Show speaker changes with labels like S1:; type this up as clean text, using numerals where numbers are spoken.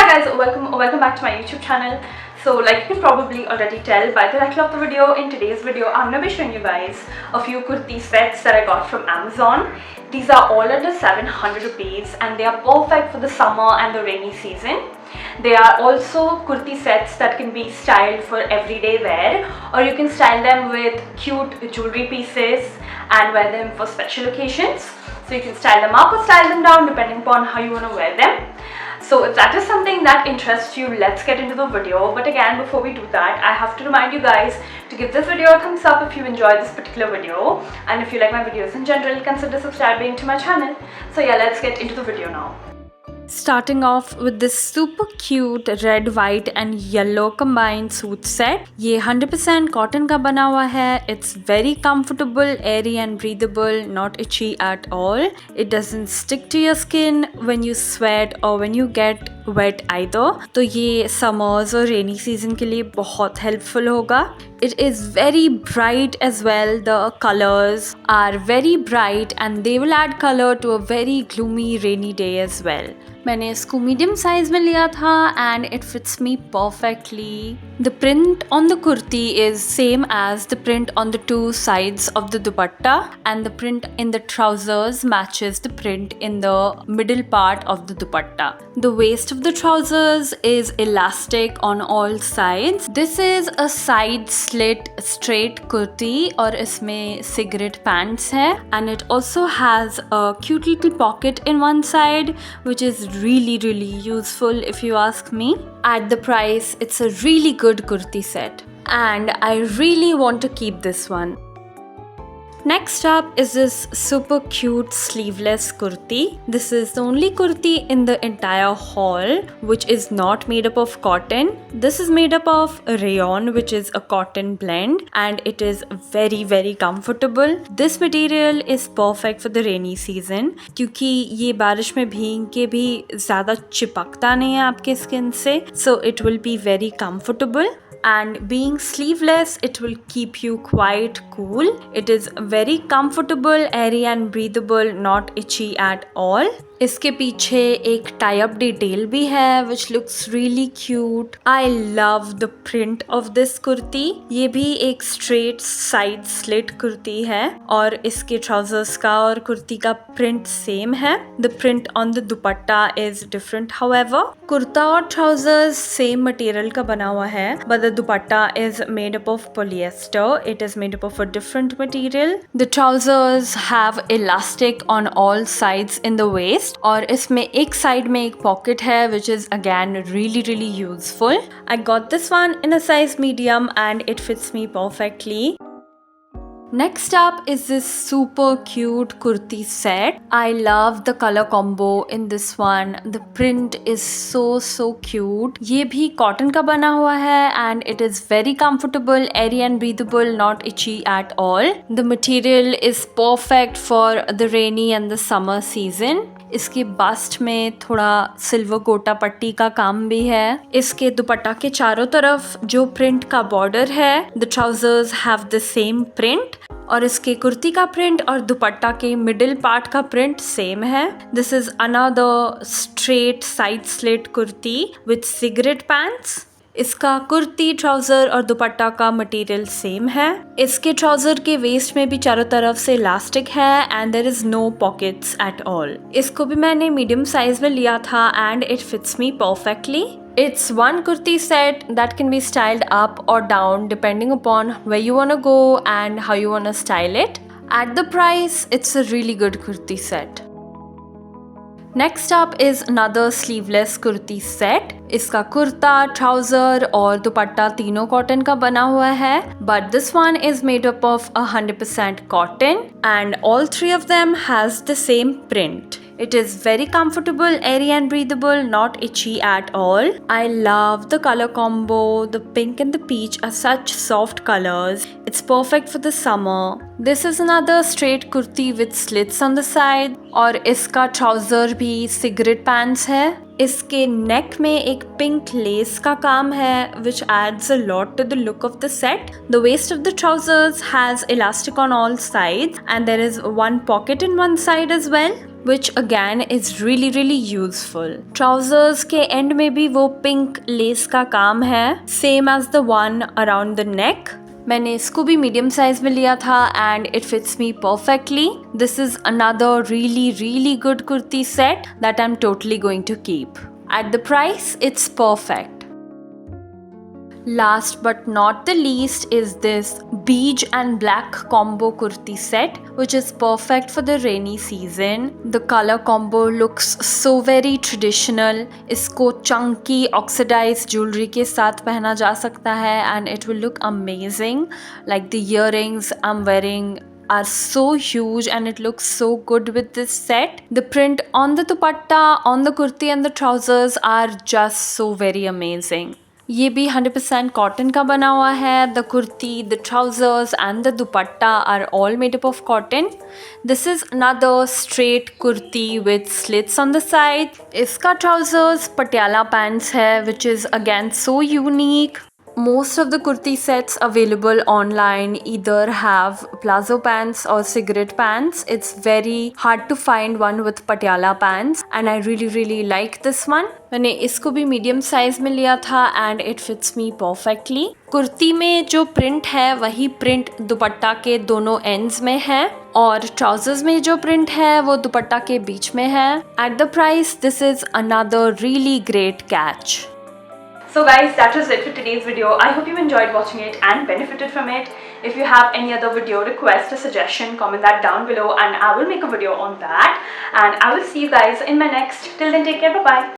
S1: Hi guys, welcome back to my YouTube channel. So like you can probably already tell by the title of the video, in today's video I'm going to be showing you guys a few kurti sets that I got from Amazon. These are all under 700 rupees and they are perfect for the summer and the rainy season. They are also kurti sets that can be styled for everyday wear, or you can style them with cute jewelry pieces and wear them for special occasions. So you can style them up or style them down depending upon how you want to wear them. So if that is something that interests you, let's get into the video. But again, before we do that, I have to remind you guys to give this video a thumbs up if you enjoyed this particular video, and if you like my videos in general, consider subscribing to my channel. So yeah, let's get into the video now. Starting off with this super cute red, white and yellow combined suit set. ये 100% cotton का बना हुआ है. It's very comfortable, airy and breathable, not itchy at all. It doesn't stick to your skin when you sweat or when you get wet either. तो ये summers और rainy season के लिए बहुत helpful होगा. It is very bright as well. The colors are very bright and they will add color to a very gloomy rainy day as well. मैंने इसको medium size में लिया था and it fits me perfectly. The print on the kurti is same as the print on the two sides of the dupatta, and the print in the trousers matches the print in the middle part of the dupatta. The waist of the trousers is elastic on all sides. This is a side slit straight kurti और इसमें cigarette pants है, and it also has a cute little pocket in one side which is really useful if you ask me. At the price, it's a really good kurti set and I really want to keep this one. Next up is this super cute sleeveless kurti. This is the only kurti in the entire haul which is not made up of cotton. This is made up of rayon, which is a cotton blend, and it is very comfortable. This material is perfect for the rainy season क्योंकि ये बारिश में भीग के भी ज़्यादा चिपकता नहीं है आपके स्किन से, so it will be very comfortable. And being sleeveless, it will keep you quite cool. It is very comfortable, airy and breathable, not itchy at all. इसके पीछे एक टाई अप डिटेल भी है which looks really cute. I love the print of this kurti. ये भी एक straight side slit kurti है और इसके trousers का और कुर्ती का print same है. The print on the dupatta is different however. Kurta और trousers same material का बना हुआ है, but the dupatta is made up of polyester. It is made up of a different material. The trousers have elastic on all sides in the waist. और इसमें एक side में एक पॉकेट है which is again really useful. I got this one in a size medium and it fits me perfectly. Next up is this super cute kurti set. I love the color combo in this one. The print is so cute. ये भी cotton का बना हुआ है and it is very comfortable, airy and breathable, not itchy at all. The material is perfect for the rainy and the summer season. इसके bast में थोड़ा silver गोटा पट्टी का काम भी है. इसके दुपट्टा के चारों तरफ जो प्रिंट का बॉर्डर है, the trousers have the same print. और इसके कुर्ती का प्रिंट और दुपट्टा के मिडिल पार्ट का प्रिंट सेम है. This is another straight side slit kurti with cigarette pants. इसका कुर्ती, ट्राउजर और दुपट्टा का मटेरियल सेम है. इसके ट्राउजर के वेस्ट में भी चारों तरफ से इलास्टिक है and there is no pockets at all. इसको भी मैंने मीडियम साइज में लिया था and it fits me perfectly. It's one kurti set that can be styled up or down depending upon where you want to go and how you want to style it. At the price, it's a really good kurti set. Next up is another sleeveless kurti set. इसका kurta, trouser और दुपट्टा तीनों cotton का बना हुआ है, but this one is made up of 100% cotton and all three of them has the same print. It is very comfortable, airy and breathable, not itchy at all. I love the color combo. The pink and the peach are such soft colors. It's perfect for the summer. This is another straight kurti with slits on the side और इसका trouser भी cigarette pants है. इसके नेक में एक pink less का काम है which adds a lot to the look of the set. The waist of the trousers has elastic on all sides and there is one pocket in one side as well. which again is really useful. Trousers के end में भी वो pink lace का काम है, same as the one around the neck. मैंने इसको भी मीडियम साइज में लिया था and it fits me perfectly. This is another really good kurti set that I am totally going to keep. At the price it's perfect. Last but not the least is this beige and black combo kurti set, which is perfect for the rainy season. The color combo looks so very traditional. इसको chunky oxidized jewelry के साथ पहना जा सकता है and it will look amazing. Like the earrings I'm wearing are so huge and it looks so good with this set. The print on the dupatta, on the kurti and the trousers are just so very amazing. ये भी 100% cotton का बना हुआ है. The kurti, the trousers and the dupatta are all made up of cotton. This is another straight kurti with slits on the side. इसका trousers Patiala pants है which is again so unique. Most of the kurti sets available online either have palazzo pants or cigarette pants. It's very hard to find one with patiala pants and I really like this one. मैंने इसको भी medium size में लिया था and it fits me perfectly. Kurti में जो print है वही प्रिंट दुपट्टा के दोनों एंड्स में है और ट्राउजर्स में जो प्रिंट है वो दुपट्टा के बीच में है. At the price, this is another really great catch. So guys, that was it for today's video. I hope you enjoyed watching it and benefited from it. If you have any other video request or suggestion, comment that down below and I will make a video on that. And I will see you guys in my next. Till then, take care. Bye bye.